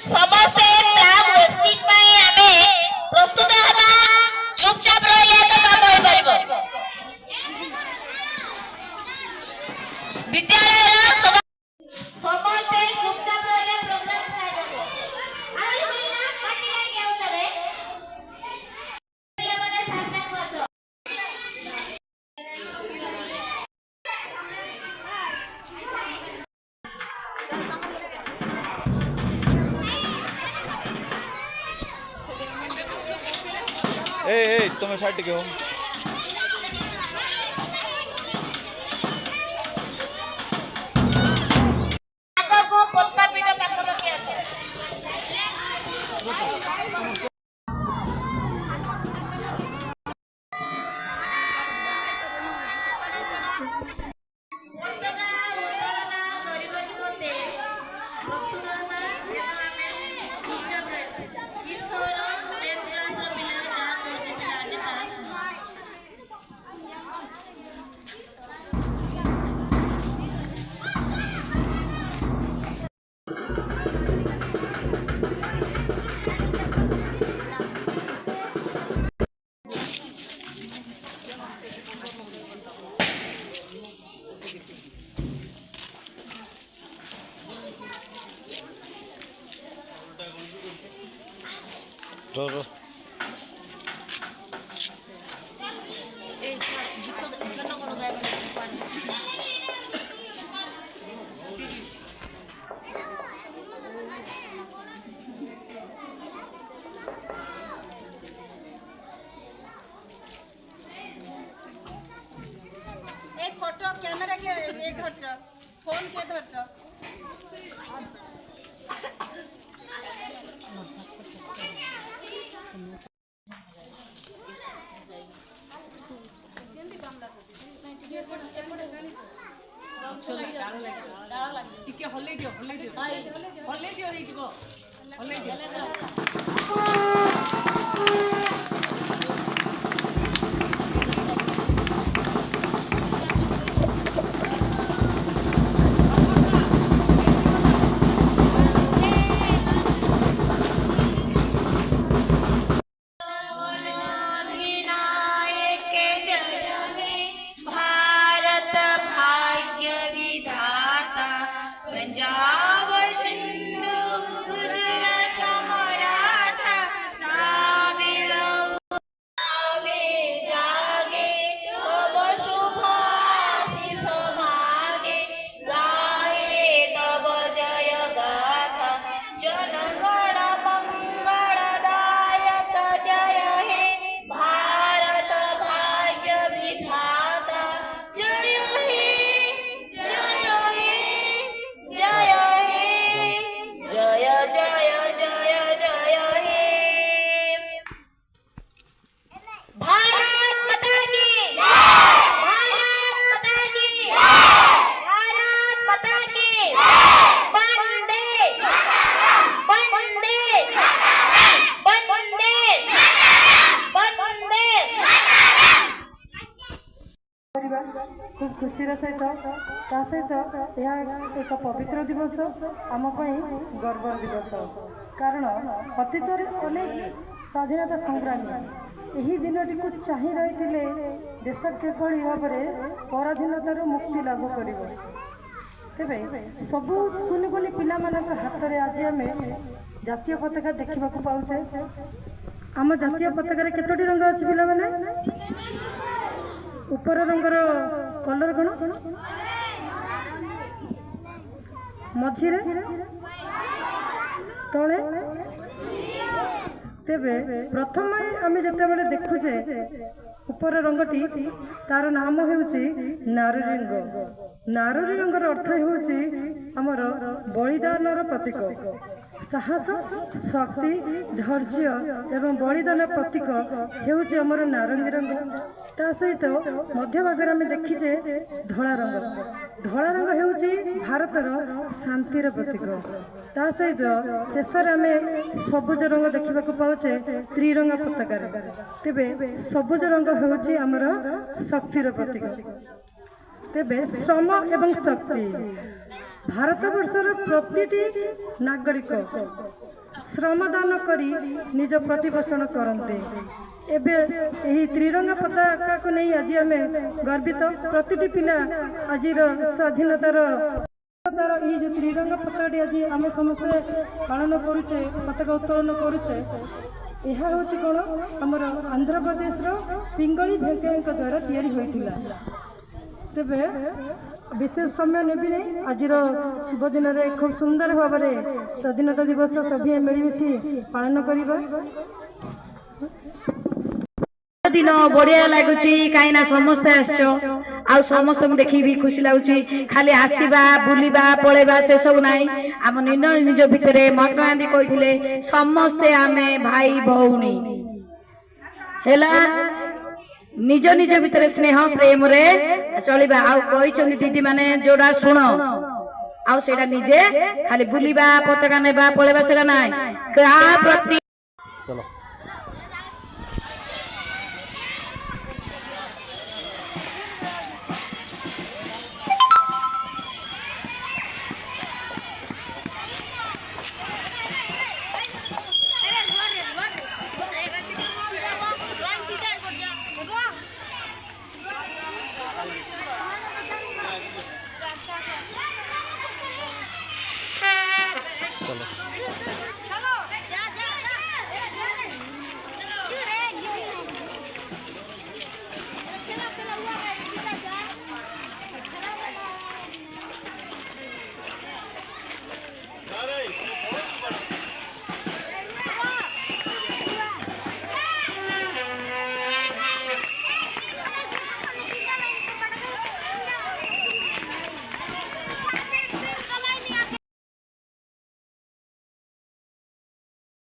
समस्ते flag hosting ପାଇଁ ଆମେ ପ୍ରସ୍ତୁତ ହେବା ଚୁପଚାପ ରହିଲେ ତ କାମ ହୋଇପାରିବ ବିଦ୍ୟାଳୟର ସମସ୍ତେ ଚୁପଚାପ ରହିଲେ ପ୍ରୋଗ୍ରାମ ଷ୍ଟାର୍ଟ ହେବ ଆରେ ଭାଇନା ପାଟି ଲାଗି ଆଉತಾರೆ ପିଲାମାନେ ସାମ୍ନାକୁ ଆସ ए तुम्हें साइड के हो को पत्ता पीड़ा पाकर के आसे रो फोटो कैमरा के ये धरछ फोन के धरछ टिके हल्लै दियो ହେଇଯିବ हल्लै दियो पंजाब सिंधु गुजरात मराठा द्राविड़ जागे तब शुभाशीष मागे गाए तब जय गाथा जनगण मंगलदायक जय हे भारत भाग्य विधाता जय हे जय हे जय हे जय जय जय जय हे भारत माता की भारत माता की भारत माता की वंदे वंदे वंदे वंदे खूब खुशीर सहित ता सहित यह एक पवित्र दिवस आम गर्व दिवस कारण अतीत अनेक स्वाधीनता संग्रामी यही दिनटी को चाहि रही देश किभली भाव में पराधीनतार मुक्ति लाभ कर तेरे सबू कुनि कुनि पिला हाथ में आज आम जातीय पताका देखा पाचे आम जातीय पताकार केतोटी रंग अच्छी पिला ऊपर रंगर कलर कौन मझिरे तले तेबे प्रथम आम जिते देखुचे ऊपर रंगटी तार नाम होउची नाररिंग नाररी रंगर अर्थ होउची हमर बलिदानर प्रतीक साहस शक्ति धैर्य एवं बलिदान प्रतीक होउची हमर नारंगी रंग ତା ସହିତ ମଧ୍ୟଭାଗରେ ଆମେ ଦେଖିଛେ ଧଳା ରଙ୍ଗ ହେଉଛି ଭାରତର ଶାନ୍ତିର ପ୍ରତୀକ। ତା ସହିତ ଶେଷରେ ଆମେ ସବୁଜ ରଙ୍ଗ ଦେଖିବାକୁ ପାଉଛେ ତ୍ରିରଙ୍ଗା ପତାକାରେ। ତେବେ ସବୁଜ ରଙ୍ଗ ହେଉଛି ଆମର ଶକ୍ତିର ପ୍ରତୀକ। ତେବେ ଶ୍ରମ ଏବଂ ଶକ୍ତି, ଭାରତବର୍ଷର ପ୍ରତିଟି ନାଗରିକ ଶ୍ରମଦାନ କରି ନିଜ ପ୍ରତିପୋଷଣ କରନ୍ତି। ଏବେ ଏହି ତ୍ରିରଙ୍ଗା ପତାକାକୁ ନେଇ ଆଜି ଆମେ ଗର୍ବିତ। ପ୍ରତିଟି ପିଲା ଆଜିର ସ୍ୱାଧୀନତାର এই যে ত্রিরঙ্গা পତାকাটি আজ আমি সমস্তে পালন করুছে, পতাকা উত্তোলন করুছে, ଏହା ହେଉଛି କ'ଣ ଆମର ଆନ୍ଧ୍ରପ୍ରଦେଶର ପିଙ୍ଗଳି ଭେଙ୍କୟାଙ୍କ ଦ୍ୱାରା ତିଆରି ହୋଇଥିଲା। ତେବେ ବିଶେଷ ସମୟ ନେବି ନାହିଁ, ଆଜିର ଶୁଭ ଦିନରେ ଖୁବ୍ ସୁନ୍ଦର ଭାବରେ ସ୍ୱାଧୀନତା ଦିବସ ସଭିଏ ମିଳିମିଶି ପାଳନ କରିବା। दिन बढ़िया लगुच कहीं समस्ते आस समस्त देखी भी खुशी लगुच। खाली आसवा बुलवा पलैबा से सब ना आम निज निज भितर महात्मा गांधी कहते समस्ते आमे भाई भौणी है निज निज भितर स्नेह प्रेम रे चलवा। आईं दीदी माने जोड़ा शुण आउटा निजे खाली बुलवा पताका नेबा पलैबा से ना प्रति चलो।